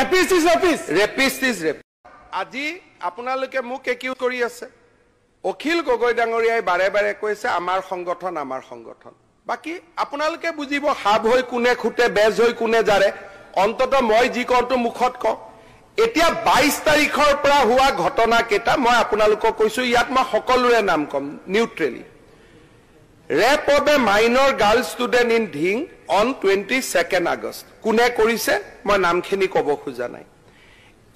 Rapist is rapist. Rapist is rapist. আজি আপোনালোকে মোক একিউজ কৰি আছে অখিল গগৈ ডাঙৰীয়াই বাৰে বাৰে কৈছে আমাৰ সংগঠন বাকি আপোনালোকে বুজিব হাব হৈ কোনে খুটে বেজ হৈ কোনে জাৰে অন্তত মই যি কওঁটো মুখত ক এতিয়া 22 তাৰিখৰ পৰা হোৱা ঘটনা কেটা মই আপোনালোকক কৈছো ইয়াত মই সকলোৰে নাম কম নিউট্ৰেলি rape of a minor girl student in Dhing on 22nd August কোনে কৰিছে মই নামখিনি কব খোজা নাই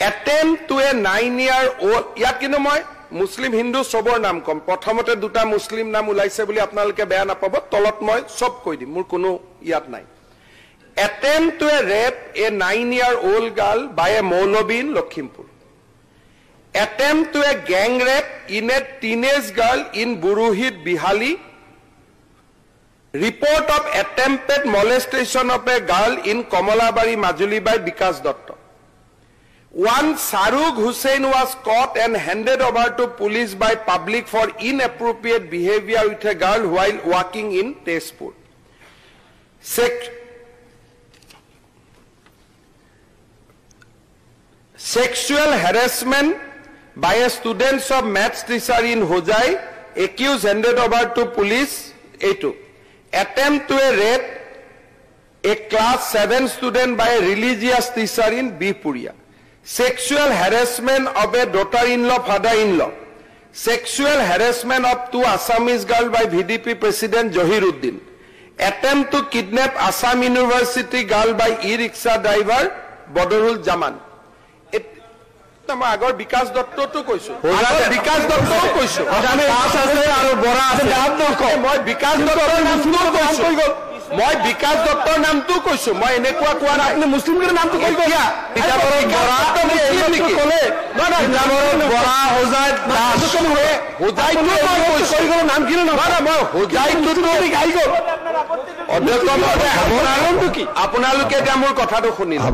attempt to a 9-year-old ইয়াত কিন্তু মই মুসলিম হিন্দু সবৰ নাম কম প্ৰথমতে দুটা মুসলিম নাম উলাইছে বুলি আপোনালোকে বেয়া নাপাব তলত মই সব কৈ দিম মোৰ কোনো ইয়াত নাই attempt to a rape a 9-year-old girl by a Maulavi in Lakhimpur attempt to a gang rape in a teenage girl in Buruhit Bihali report of attempted molestation of a girl in Kamalabari Majuli by Bikas Datta one Sarug Hussain was caught and handed over to police by public for inappropriate behavior with a girl while walking in Tezpur. Sexual harassment by a student of maths teacher in Hojai, accused handed over to police. A2. Attempt to a rape a class 7 student by a religious teacher in Bipuria. Sexual harassment of a daughter-in-law, father-in-law. Sexual harassment of 2 Assamese girls by VDP President Johiruddin. Attempt to kidnap Assam University girl by e-rickshaw driver Badrul Zaman. মই আগৰ বিকাশ দত্তটো কৈছো বিকাশ দত্তও কৈছো মই বিকাশ দত্তৰ নামটো কৈছো মই এনেকুৱা কোৱা নাই মুছলিমৰ নামটো কৈ দিয়া আপোনালোকে এতিয়া মোৰ কথাটো শুনিলে